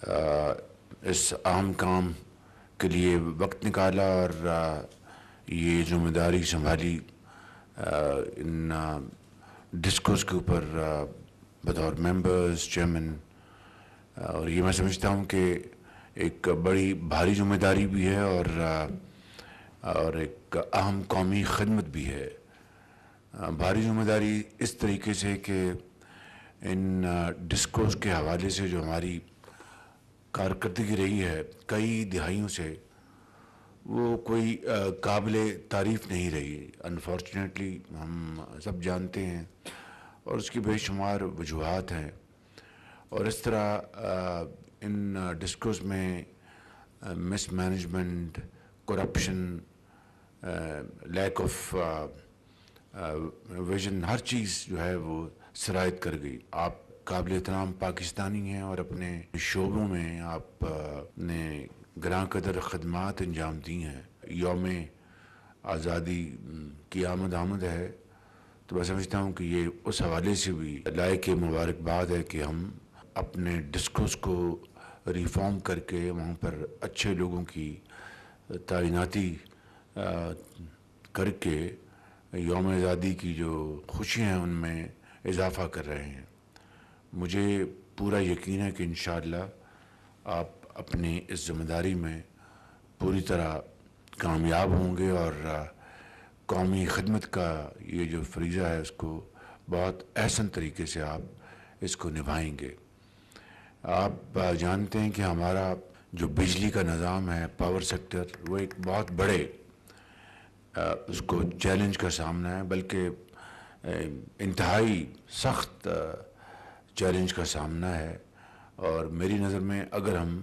اس اہم کام کے لیے وقت نکالا اور یہ ذمہ داری سنبھالی ان ڈسکورس کے اوپر بطور ممبرز چیئرمین. اور یہ میں سمجھتا ہوں کہ ایک بڑی بھاری ذمہ داری بھی ہے اور ایک اہم قومی خدمت بھی ہے. بھاری ذمہ داری اس طریقے سے کہ ان ڈسکورس کے حوالے سے جو ہماری کارکردگی رہی ہے کئی دہائیوں سے، وہ کوئی قابل تعریف نہیں رہی. انفارچونیٹلی ہم سب جانتے ہیں اور اس کی بے شمار وجوہات ہیں. اور اس طرح ان ڈسکورس میں mismanagement, corruption, lack of vision, ہر چیز جو ہے وہ سرایت کر گئی. آپ قابل احترام پاکستانی ہیں اور اپنے شعبوں میں آپ نے گراں قدر خدمات انجام دی ہیں. یوم آزادی کی آمد ہے تو میں سمجھتا ہوں کہ یہ اس حوالے سے بھی لائق مبارکباد ہے کہ ہم اپنے ڈسکورس کو ریفارم کر کے وہاں پر اچھے لوگوں کی تعیناتی کر کے یوم آزادی کی جو خوشیاں ہیں ان میں اضافہ کر رہے ہیں. مجھے پورا یقین ہے کہ انشاءاللہ آپ اپنی اس ذمہ داری میں پوری طرح کامیاب ہوں گے اور قومی خدمت کا یہ جو فریضہ ہے اس کو بہت احسن طریقے سے آپ اس کو نبھائیں گے. آپ جانتے ہیں کہ ہمارا جو بجلی کا نظام ہے، پاور سیکٹر، وہ ایک بہت بڑے اس کو چیلنج کا سامنا ہے، بلکہ انتہائی سخت چیلنج کا سامنا ہے. اور میری نظر میں اگر ہم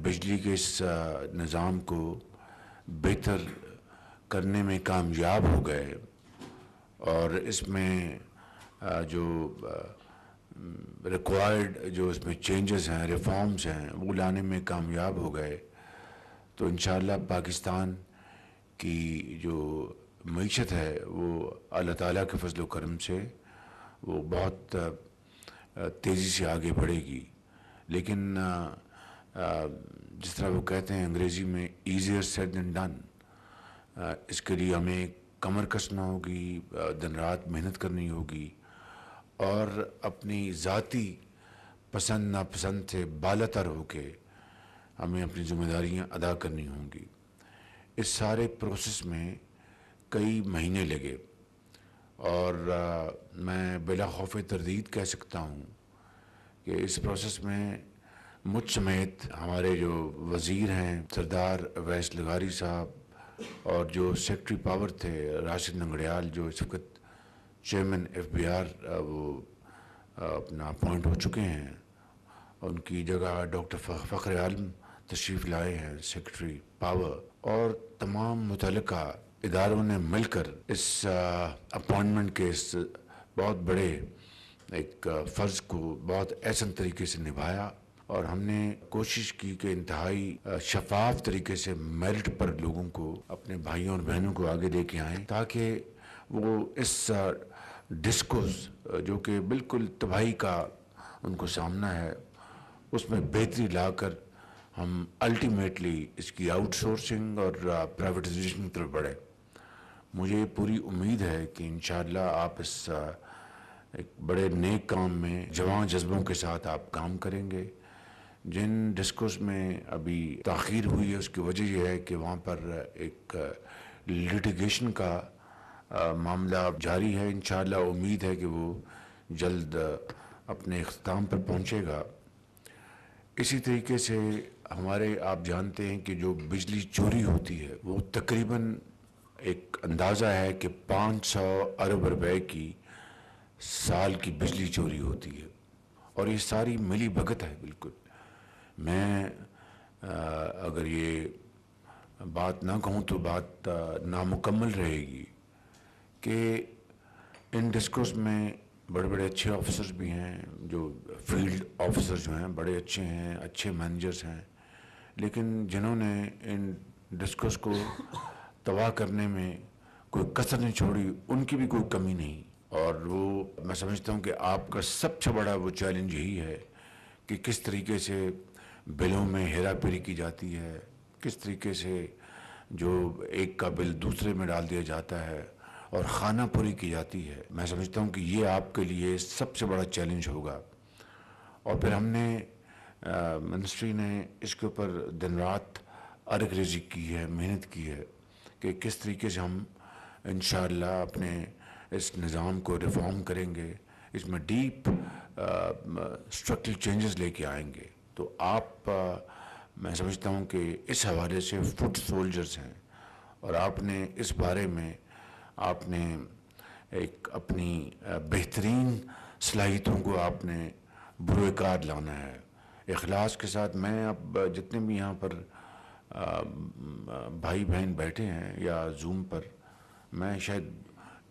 بجلی کے اس نظام کو بہتر کرنے میں کامیاب ہو گئے اور اس میں جو ریکوائرڈ جو اس میں چینجز ہیں، ریفارمز ہیں، وہ لانے میں کامیاب ہو گئے تو انشاءاللہ پاکستان کی جو معیشت ہے وہ اللہ تعالیٰ کے فضل و کرم سے وہ بہت تیزی سے آگے بڑھے گی. لیکن جس طرح وہ کہتے ہیں انگریزی میں ایزیئر سیڈ دین ڈن، اس کے لیے ہمیں کمر کسنا ہوگی، دن رات محنت کرنی ہوگی اور اپنی ذاتی پسند ناپسند سے بالا تر ہو کے ہمیں اپنی ذمہ داریاں ادا کرنی ہوں گی. اس سارے پروسیس میں کئی مہینے لگے اور میں بلا خوف تردید کہہ سکتا ہوں کہ اس پروسیس میں مجھ سمیت ہمارے جو وزیر ہیں سردار اویس لغاری صاحب اور جو سیکرٹری پاور تھے راشد ننگڑیال جو اس وقت چیئرمین ایف بی آر وہ اپنا اپوائنٹ ہو چکے ہیں، ان کی جگہ ڈاکٹر فخر عالم تشریف لائے ہیں سیکرٹری پاور، اور تمام متعلقہ اداروں نے مل کر اس اپوائنٹمنٹ کے اس بہت بڑے ایک فرض کو بہت احسن طریقے سے نبھایا. اور ہم نے کوشش کی کہ انتہائی شفاف طریقے سے میرٹ پر لوگوں کو، اپنے بھائیوں اور بہنوں کو آگے لے کے آئیں تاکہ وہ اس ڈسکورس جو کہ بالکل تباہی کا ان کو سامنا ہے اس میں بہتری لا کر ہم الٹیمیٹلی اس کی آؤٹ سورسنگ اور پرائیویٹائزیشن کی طرف بڑھیں. مجھے پوری امید ہے کہ انشاءاللہ آپ اس ایک بڑے نیک کام میں جواں جذبوں کے ساتھ آپ کام کریں گے. جن ڈسکورس میں ابھی تاخیر ہوئی ہے اس کی وجہ یہ ہے کہ وہاں پر ایک لیٹیگیشن کا معاملہ جاری ہے. انشاءاللہ امید ہے کہ وہ جلد اپنے اختتام پر پہنچے گا. اسی طریقے سے ہمارے آپ جانتے ہیں کہ جو بجلی چوری ہوتی ہے وہ تقریباً ایک اندازہ ہے کہ 500 ارب روپے کی سال کی بجلی چوری ہوتی ہے اور یہ ساری ملی بھگت ہے. بالکل میں اگر یہ بات نہ کہوں تو بات نامکمل رہے گی کہ ان ڈسکورس میں بڑے بڑے اچھے آفیسرز بھی ہیں، جو فیلڈ آفیسرز جو ہیں بڑے اچھے ہیں، اچھے مینیجرز ہیں، لیکن جنہوں نے ان ڈسکورس کو تباہ کرنے میں کوئی کسر نہیں چھوڑی ان کی بھی کوئی کمی نہیں. اور وہ میں سمجھتا ہوں کہ آپ کا سب سے بڑا وہ چیلنج یہی ہے کہ کس طریقے سے بلوں میں ہیرا پھیری کی جاتی ہے، کس طریقے سے جو ایک کا بل دوسرے میں ڈال دیا جاتا ہے اور خانہ پوری کی جاتی ہے۔ میں سمجھتا ہوں کہ یہ آپ کے لیے سب سے بڑا چیلنج ہوگا۔ اور پھر ہم نے منسٹری نے اس کے اوپر دن رات ارگ ریزی کی ہے، محنت کی ہے کہ کس طریقے سے ہم انشاءاللہ اپنے اس نظام کو ریفارم کریں گے، اس میں ڈیپ اسٹرکچرل چینجز لے کے آئیں گے۔ تو آپ میں سمجھتا ہوں کہ اس حوالے سے فٹ سولجرز ہیں، اور آپ نے اس بارے میں آپ نے ایک اپنی بہترین صلاحیتوں کو آپ نے بروئے کار لانا ہے اخلاص کے ساتھ۔ میں اب جتنے بھی یہاں پر بھائی بہن بیٹھے ہیں یا زوم پر، میں شاید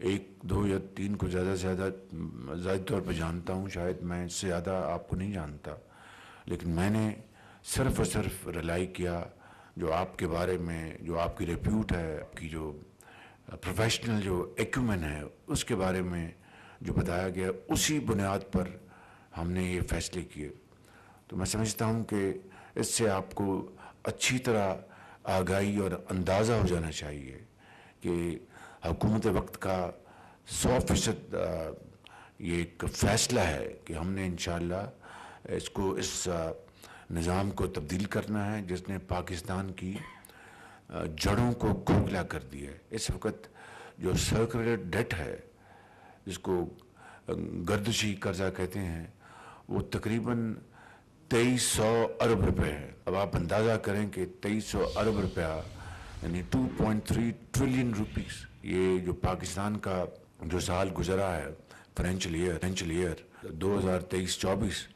1 2 یا 3 کو زیادہ سے زیادہ ذاتی طور پہ جانتا ہوں، شاید میں اس سے زیادہ آپ کو نہیں جانتا، لیکن میں نے صرف اور صرف ریلائی کیا جو آپ کے بارے میں، جو آپ کی ریپیوٹ ہے، آپ کی جو پروفیشنل جو ایکومن ہے، اس کے بارے میں جو بتایا گیا، اسی بنیاد پر ہم نے یہ فیصلے کیے۔ تو میں سمجھتا ہوں کہ اس سے آپ کو اچھی طرح آگاہی اور اندازہ ہو جانا چاہیے کہ حکومت وقت کا 100% یہ ایک فیصلہ ہے کہ ہم نے انشاءاللہ اس نظام کو تبدیل کرنا ہے جس نے پاکستان کی جڑوں کو کھوکھلا کر دیا ہے۔ اس وقت جو سرکولیٹ ڈیٹ ہے، جس کو گردشی قرضہ کہتے ہیں، وہ تقریباً 2300 ارب روپے ہے۔ اب آپ اندازہ کریں کہ 2300 ارب روپیہ یعنی 2.3 ٹریلین روپیز، یہ جو پاکستان کا جو سال گزرا ہے فائنینشیل ایئر 2023-24،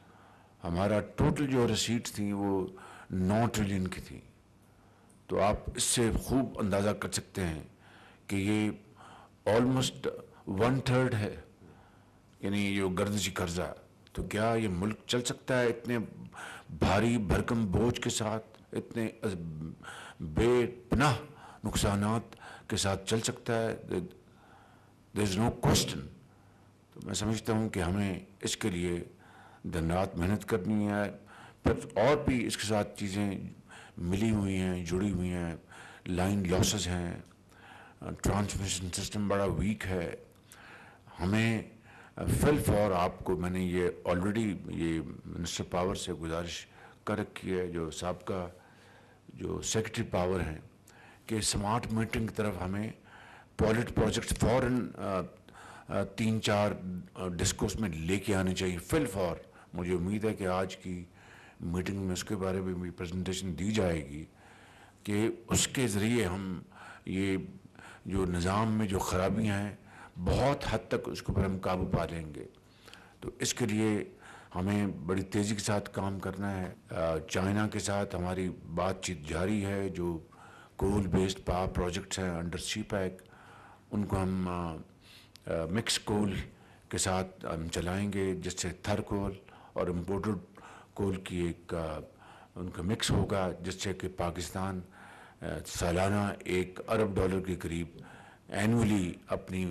ہمارا ٹوٹل جو ریسیٹس تھیں وہ 9 ٹریلین کی تھیں۔ تو آپ اس سے خوب اندازہ کر سکتے ہیں کہ یہ آلموسٹ 1/3 ہے، یعنی جو گردشی قرضہ۔ تو کیا یہ ملک چل سکتا ہے اتنے بھاری بھرکم بوجھ کے ساتھ، اتنے بے پناہ نقصانات کے ساتھ چل سکتا ہے؟ there is no question۔ تو میں سمجھتا ہوں کہ ہمیں اس کے لیے دن رات محنت کرنی ہے۔ پھر اور بھی اس کے ساتھ چیزیں ملی ہوئی ہیں، جڑی ہوئی ہیں، لائن لاسز ہیں، ٹرانسمیشن سسٹم بڑا ویک ہے۔ ہمیں فی الفور آپ کو میں نے یہ آلریڈی یہ منسٹر پاور سے گزارش کر رکھی ہے، جو سابقہ جو سیکرٹری پاور ہیں، کہ سمارٹ میٹرنگ کی طرف ہمیں پائلٹ پروجیکٹ فوراً 3-4 ڈسکوس میں لے کے آنے چاہیے فی الفور۔ مجھے امید ہے کہ آج کی میٹنگ میں اس کے بارے میں بھی پریزنٹیشن دی جائے گی کہ اس کے ذریعے ہم یہ جو نظام میں جو خرابیاں ہیں بہت حد تک اس کے اوپر ہم قابو پا لیں گے۔ تو اس کے لیے ہمیں بڑی تیزی کے ساتھ کام کرنا ہے۔ چائنا کے ساتھ ہماری بات چیت جاری ہے، جو کول بیسڈ پاور پروجیکٹس ہیں انڈر سی پیک، ان کو ہم مکس کول کے ساتھ ہم چلائیں گے، جس سے تھر کول اور امپورٹڈ کول کی ایک ان کا مکس ہوگا، جس سے کہ پاکستان سالانہ $1 ارب کے قریب اینولی اپنی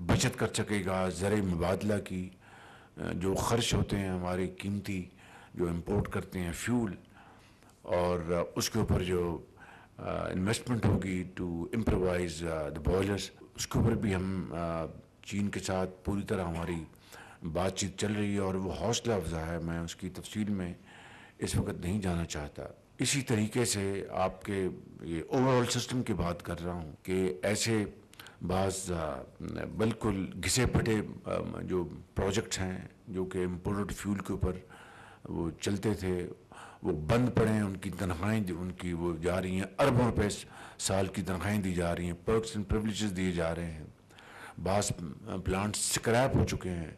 بچت کر سکے گا۔ زرعی مبادلہ کی جو خرچ ہوتے ہیں ہمارے قیمتی جو امپورٹ کرتے ہیں فیول، اور اس کے اوپر جو انویسٹمنٹ ہوگی ٹو امپرووائز دا بوائلرس، اس کے اوپر بھی ہم چین کے ساتھ پوری طرح ہماری بات چیت چل رہی ہے، اور وہ حوصلہ افزا ہے۔ میں اس کی تفصیل میں اس وقت نہیں جانا چاہتا۔ اسی طریقے سے آپ کے یہ اوور آل سسٹم کی بات کر رہا ہوں کہ ایسے بعض بالکل گھسے پھٹے جو پروجیکٹس ہیں جو کہ امپورٹڈ فیول کے اوپر وہ چلتے تھے، وہ بند پڑے ہیں، ان کی تنخواہیں ان کی وہ جا رہی ہیں، اربوں روپے سال کی تنخواہیں دی جا رہی ہیں، پرکس اینڈ پریولیجز دیے جا رہے ہیں۔ بعض پلانٹس سکریپ ہو چکے ہیں،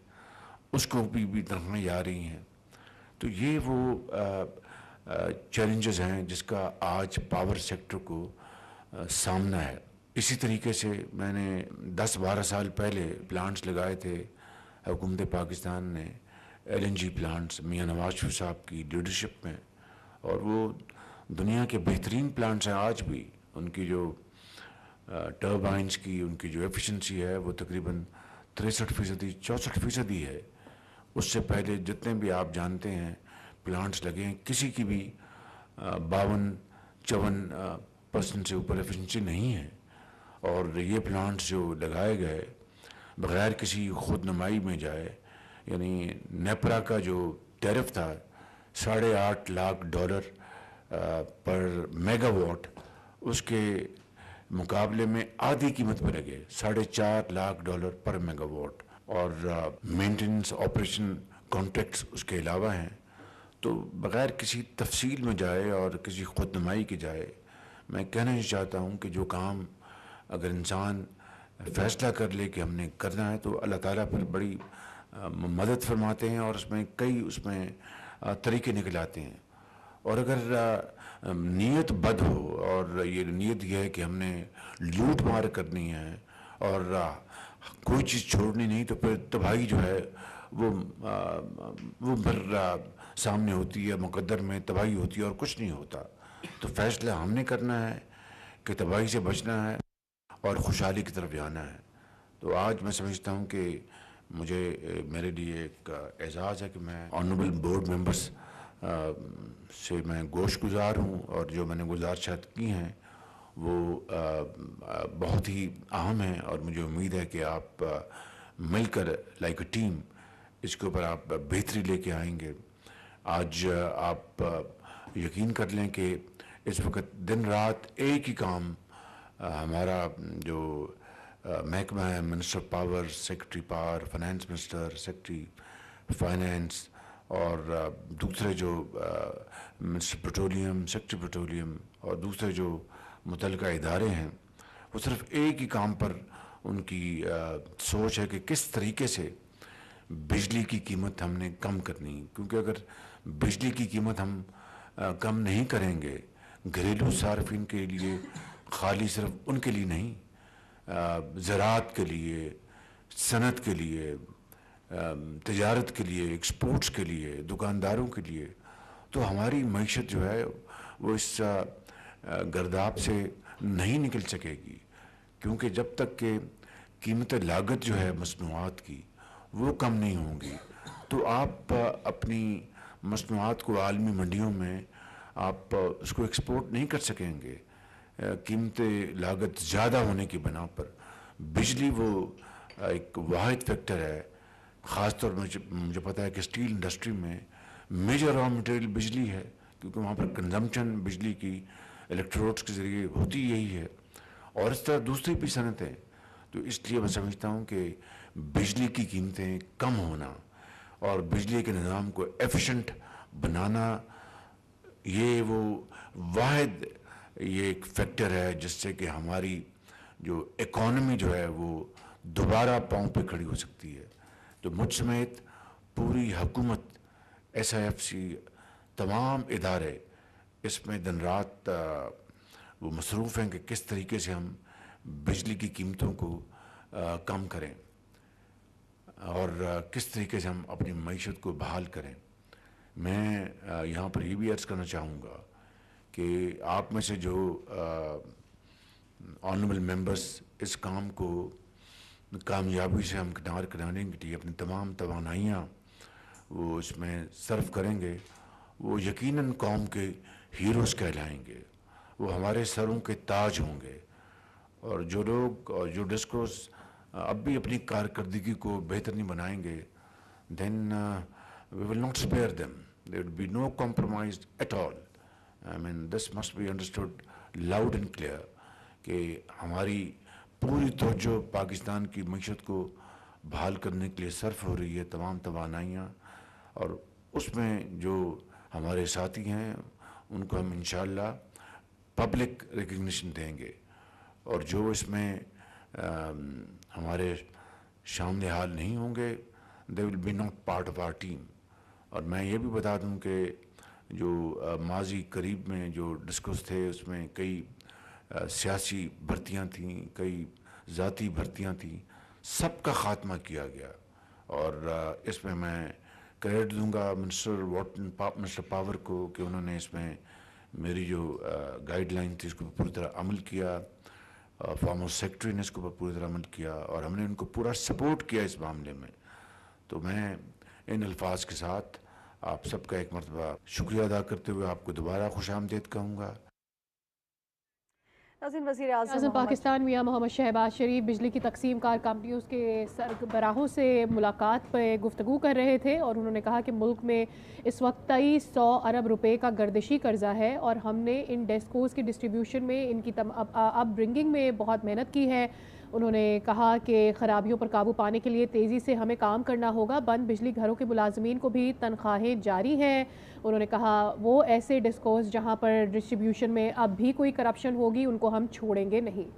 اس کو بھی تنخواہیں جا رہی ہیں۔ تو یہ وہ چیلنجز ہیں جس کا آج پاور سیکٹر کو سامنا ہے۔ اسی طریقے سے میں نے 10-12 سال پہلے پلانٹس لگائے تھے حکومت پاکستان نے، LNG پلانٹس میاں نواز شریف صاحب کی لیڈرشپ میں، اور وہ دنیا کے بہترین پلانٹس ہیں آج بھی۔ ان کی جو ٹربائنس کی ان کی جو ایفیشنسی ہے وہ تقریباً 63% 64% ہے۔ اس سے پہلے جتنے بھی آپ جانتے ہیں پلانٹس لگے ہیں, کسی کی بھی 52-54% سے اوپر ایفیشنسی نہیں ہے. اور یہ پلانٹس جو لگائے گئے بغیر کسی خود نمائی میں جائے, یعنی نیپرا کا جو ٹیرف تھا $8.5 لاکھ پر میگا واٹ, اس کے مقابلے میں آدھی قیمت پہ لگے $4.5 لاکھ پر میگا واٹ, اور مینٹیننس آپریشن کانٹریکٹس اس کے علاوہ ہیں. تو بغیر کسی تفصیل میں جائے اور کسی خود نمائی کے جائے, میں کہنا چاہتا ہوں کہ جو کام اگر انسان فیصلہ کر لے کہ ہم نے کرنا ہے تو اللہ تعالیٰ پر بڑی مدد فرماتے ہیں, اور اس میں طریقے نکل آتے ہیں. اور اگر نیت بد ہو اور یہ نیت یہ ہے کہ ہم نے لوٹ مار کرنی ہے اور کوئی چیز چھوڑنی نہیں, تو پھر تباہی جو ہے وہ پھر سامنے ہوتی ہے, مقدر میں تباہی ہوتی ہے اور کچھ نہیں ہوتا. تو فیصلہ ہم نے کرنا ہے کہ تباہی سے بچنا ہے اور خوشحالی کی طرف جانا ہے. تو آج میں سمجھتا ہوں کہ میرے لیے ایک اعزاز ہے کہ میں آنریبل بورڈ ممبرس سے میں گوش گزار ہوں, اور جو میں نے گزارشات کی ہیں وہ بہت ہی اہم ہیں, اور مجھے امید ہے کہ آپ مل کر لائک اے ٹیم اس کے اوپر آپ بہتری لے کے آئیں گے. آج آپ یقین کر لیں کہ اس وقت دن رات ایک ہی کام ہمارا جو محکمہ ہے, minister power, secretary power, finance minister, secretary finance, اور دوسرے جو منسٹر پیٹرولیم, سیکرٹری پیٹرولیم, اور دوسرے جو متعلقہ ادارے ہیں, وہ صرف ایک ہی کام پر ان کی سوچ ہے کہ کس طریقے سے بجلی کی قیمت ہم نے کم کرنی. کیونکہ اگر بجلی کی قیمت ہم کم نہیں کریں گے گھریلو صارفین کے لیے, خالی صرف ان کے لیے نہیں, زراعت کے لیے, صنعت کے لیے, تجارت کے لیے, ایکسپورٹس کے لیے, دکانداروں کے لیے, تو ہماری معیشت جو ہے وہ اس گرداب سے نہیں نکل سکے گی. کیونکہ جب تک کہ قیمت لاگت جو ہے مصنوعات کی وہ کم نہیں ہوں گی, تو آپ اپنی مصنوعات کو عالمی منڈیوں میں آپ اس کو ایکسپورٹ نہیں کر سکیں گے. قیمت لاگت زیادہ ہونے کی بنا پر بجلی وہ ایک واحد فیکٹر ہے. خاص طور پر مجھے پتا ہے کہ اسٹیل انڈسٹری میں میجر را مٹیریل بجلی ہے, کیونکہ وہاں پر کنزمپشن بجلی کی الیکٹروڈس کے ذریعے ہوتی یہی ہے, اور اس طرح دوسری بھی صنعتیں. تو اس لیے میں سمجھتا ہوں کہ بجلی کی قیمتیں کم ہونا اور بجلی کے نظام کو ایفیشنٹ بنانا, یہ وہ واحد ایک فیکٹر ہے جس سے کہ ہماری جو اکانومی جو ہے وہ دوبارہ پاؤں پہ کھڑی ہو سکتی ہے. تو مجھ سمیت پوری حکومت, SIFC, تمام ادارے اس میں دن رات وہ مصروف ہیں کہ کس طریقے سے ہم بجلی کی قیمتوں کو کم کریں اور کس طریقے سے ہم اپنی معیشت کو بحال کریں. میں یہاں پر یہ بھی عرض کرنا چاہوں گا کہ آپ میں سے جو آنریبل ممبرس اس کام کو کامیابی سے ہم کنار کرانے کے لیے اپنی تمام توانائیاں وہ اس میں صرف کریں گے, وہ یقیناً قوم کے ہیروز کہلائیں گے, وہ ہمارے سروں کے تاج ہوں گے. اور جو لوگ جو ڈسکوس اب بھی اپنی کارکردگی کو بہتر نہیں بنائیں گے, then we will not spare them. There will be no compromise at all. I mean, this must be understood loud and clear کہ ہماری پوری توجہ پاکستان کی معیشت کو بحال کرنے کے لیے صرف ہو رہی ہے, تمام توانائیاں, اور اس میں جو ہمارے ساتھی ہیں ان کو ہم انشاءاللہ پبلک ریکگنیشن دیں گے, اور جو اس میں ہمارے شامل حال نہیں ہوں گے they will be not part of our team. اور میں یہ بھی بتا دوں کہ جو ماضی قریب میں جو ڈسکس تھے اس میں کئی سیاسی بھرتیاں تھیں, کئی ذاتی بھرتیاں تھیں, سب کا خاتمہ کیا گیا. اور اس میں کریڈٹ دوں گا منسٹر پاور کو کہ انہوں نے اس میں میری جو گائیڈ لائن تھی اس کو پوری طرح عمل کیا, فارمر سیکرٹری نے اس کو پوری طرح عمل کیا, اور ہم نے ان کو پورا سپورٹ کیا اس معاملے میں. تو میں ان الفاظ کے ساتھ آپ سب کا ایک مرتبہ شکریہ ادا کرتے ہوئے آپ کو دوبارہ خوش آمدید کہوں گا۔ وزیر اعظم پاکستان میاں محمد شہباز شریف بجلی کی تقسیم کار کمپنیوں کے سربراہوں سے ملاقات پہ گفتگو کر رہے تھے، اور انہوں نے کہا کہ ملک میں اس وقت 2300 ارب روپے کا گردشی قرضہ ہے، اور ہم نے ان ڈیسکوز کی ڈسٹریبیوشن میں، ان کی اپ برنگنگ میں بہت محنت کی ہے۔ انہوں نے کہا کہ خرابیوں پر قابو پانے کے لیے تیزی سے ہمیں کام کرنا ہوگا۔ بند بجلی گھروں کے ملازمین کو بھی تنخواہیں جاری ہیں۔ انہوں نے کہا وہ ایسے ڈسکوز جہاں پر ڈسٹریبیوشن میں اب بھی کوئی کرپشن ہوگی ان کو ہم چھوڑیں گے نہیں۔